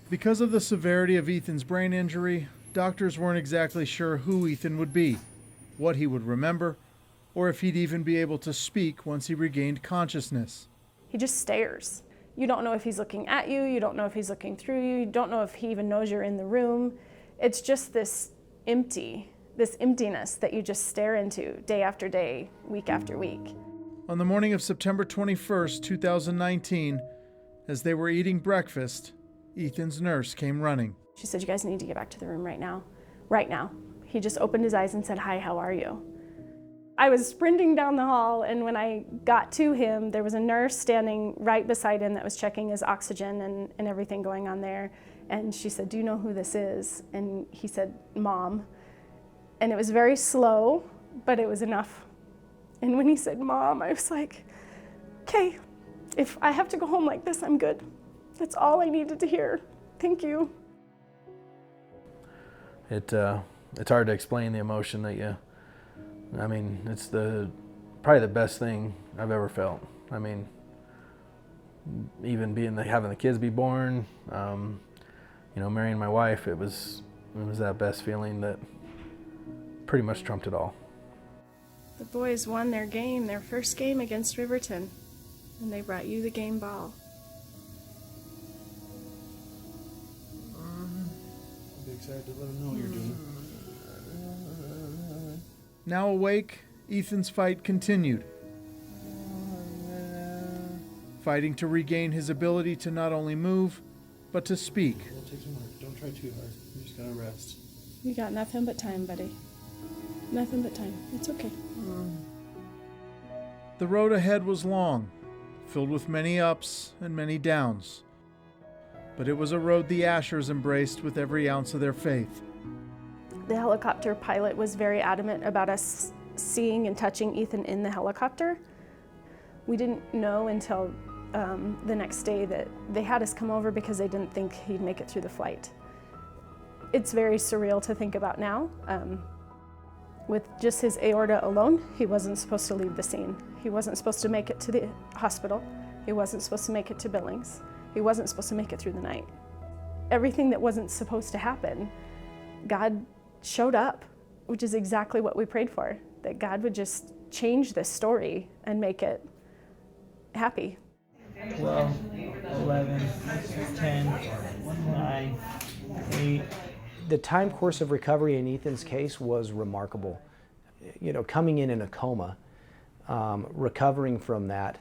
Because of the severity of Ethan's brain injury, doctors weren't exactly sure who Ethan would be, what he would remember, or if he'd even be able to speak once he regained consciousness. He just stares. You don't know if he's looking at you, you don't know if he's looking through you, you don't know if he even knows you're in the room. It's just this emptiness that you just stare into day after day, week after week. On the morning of September 21st, 2019, as they were eating breakfast, Ethan's nurse came running. She said, "You guys need to get back to the room right now. Right now." He just opened his eyes and said, "Hi, how are you?" I was sprinting down the hall, and when I got to him, there was a nurse standing right beside him that was checking his oxygen and everything going on there. And she said, "Do you know who this is?" And he said, "Mom." And it was very slow, but it was enough. And when he said, "Mom," I was like, okay, if I have to go home like this, I'm good. That's all I needed to hear. Thank you. It's hard to explain the emotion that it's probably the best thing I've ever felt. I mean, even having the kids be born, marrying my wife, it was that best feeling that pretty much trumped it all. The boys won their first game against Riverton, and they brought you the game ball. I'll be excited to let them know what you're doing. Now awake, Ethan's fight continued. Fighting to regain his ability to not only move, but to speak. It'll take some work. Don't try too hard. You just gotta rest. You got nothing but time, buddy. Nothing but time. It's okay. The road ahead was long, filled with many ups and many downs. But it was a road the Ashers embraced with every ounce of their faith. The helicopter pilot was very adamant about us seeing and touching Ethan in the helicopter. We didn't know until the next day that they had us come over because they didn't think he'd make it through the flight. It's very surreal to think about now. With just his aorta alone, he wasn't supposed to leave the scene. He wasn't supposed to make it to the hospital. He wasn't supposed to make it to Billings. He wasn't supposed to make it through the night. Everything that wasn't supposed to happen, God showed up, which is exactly what we prayed for, that God would just change this story and make it happy. 12, 11, 10, 9, 8. The time course of recovery in Ethan's case was remarkable. Coming in a coma, recovering from that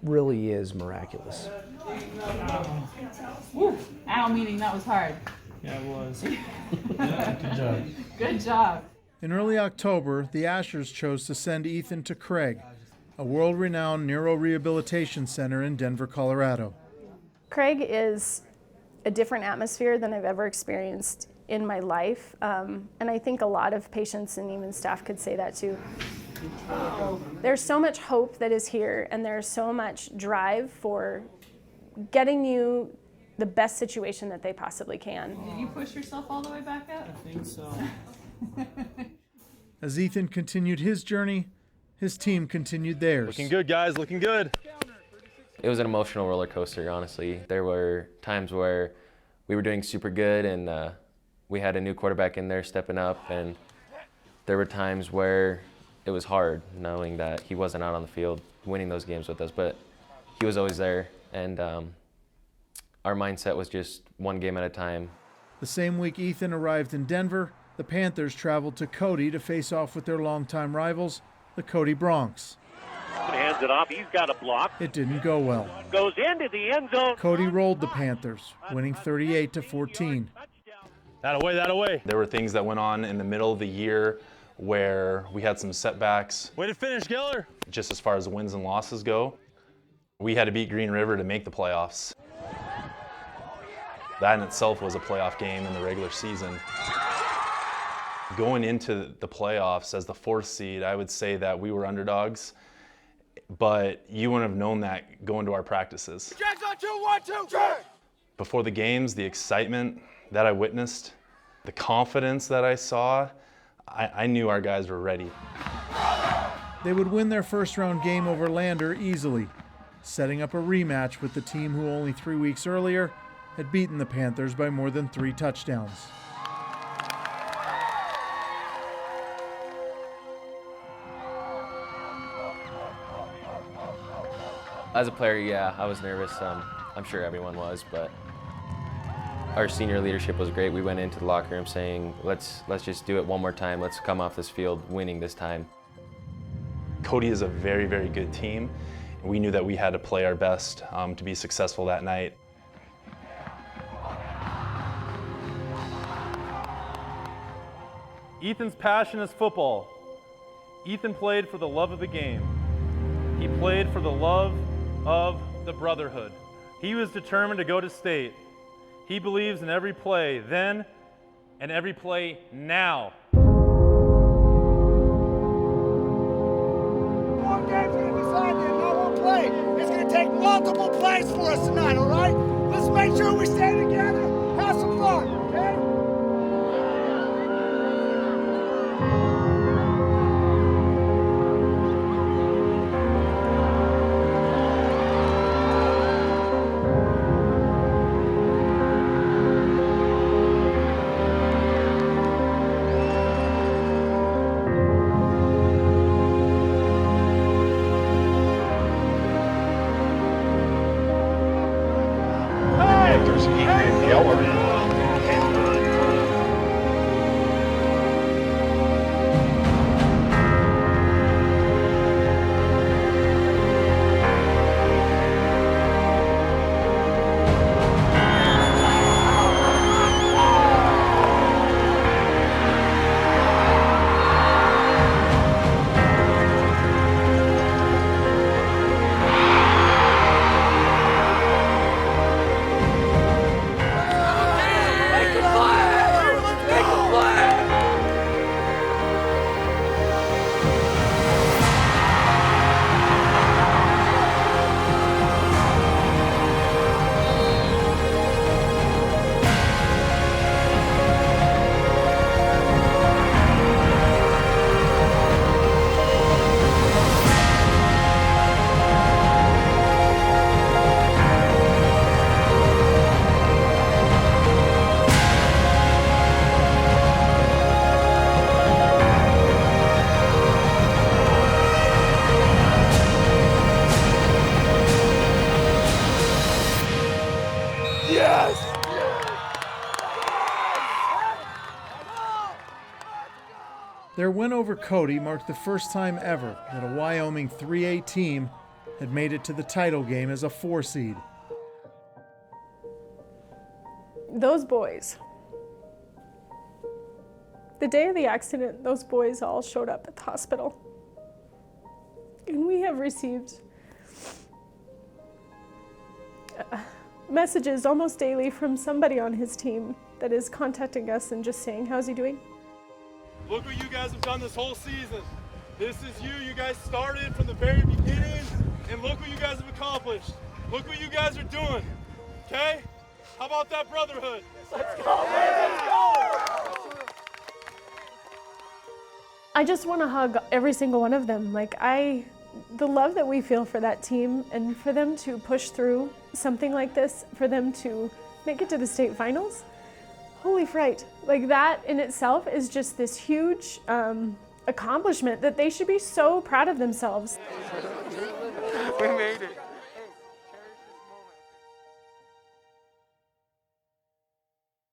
really is miraculous. Woo. Ow, meaning that was hard. Yeah, it was. Yeah, good job. Good job. In early October, the Ashers chose to send Ethan to Craig, a world-renowned neurorehabilitation center in Denver, Colorado. Craig is a different atmosphere than I've ever experienced in my life. And I think a lot of patients and even staff could say that too. There's so much hope that is here, and there's so much drive for getting you the best situation that they possibly can. Did you push yourself all the way back up? I think so. As Ethan continued his journey, his team continued theirs. Looking good, guys, looking good. It was an emotional roller coaster, honestly. There were times where we were doing super good and we had a new quarterback in there stepping up, and there were times where it was hard knowing that he wasn't out on the field winning those games with us, but he was always there, and our mindset was just one game at a time. The same week Ethan arrived in Denver, the Panthers traveled to Cody to face off with their longtime rivals, the Cody Bronx. Hands it off. He's got a block. It didn't go well. Goes into the end zone. Cody rolled the Panthers, winning 38-14. That away. There were things that went on in the middle of the year where we had some setbacks. Way to finish, Geller. Just as far as wins and losses go, we had to beat Green River to make the playoffs. That in itself was a playoff game in the regular season. Going into the playoffs as the 4th seed, I would say that we were underdogs, but you wouldn't have known that going to our practices. Jack's on 2, 1, 2, Jack! Before the games, the excitement that I witnessed, the confidence that I saw, I knew our guys were ready. They would win their first-round game over Lander easily, setting up a rematch with the team who only 3 weeks earlier had beaten the Panthers by more than 3 touchdowns. As a player, yeah, I was nervous. I'm sure everyone was, but our senior leadership was great. We went into the locker room saying, let's just do it one more time. Let's come off this field winning this time. Cody is a very, very good team. We knew that we had to play our best to be successful that night. Ethan's passion is football. Ethan played for the love of the game. He played for the love of the Brotherhood. He was determined to go to state. He believes in every play then and every play now. More games are going to be decided in not one play. It's going to take multiple plays for us tonight, all right? Let's make sure we stay together, have some fun, okay? Their win over Cody marked the first time ever that a Wyoming 3A team had made it to the title game as a 4 seed. Those boys. The day of the accident, those boys all showed up at the hospital. And we have received messages almost daily from somebody on his team that is contacting us and just saying, how's he doing? Look what you guys have done this whole season. This is you. You guys started from the very beginning, and look what you guys have accomplished. Look what you guys are doing, okay? How about that brotherhood? Let's go, let's go! I just want to hug every single one of them. The love that we feel for that team and for them to push through something like this, for them to make it to the state finals, holy fright. That in itself is just this huge accomplishment that they should be so proud of themselves. We made it.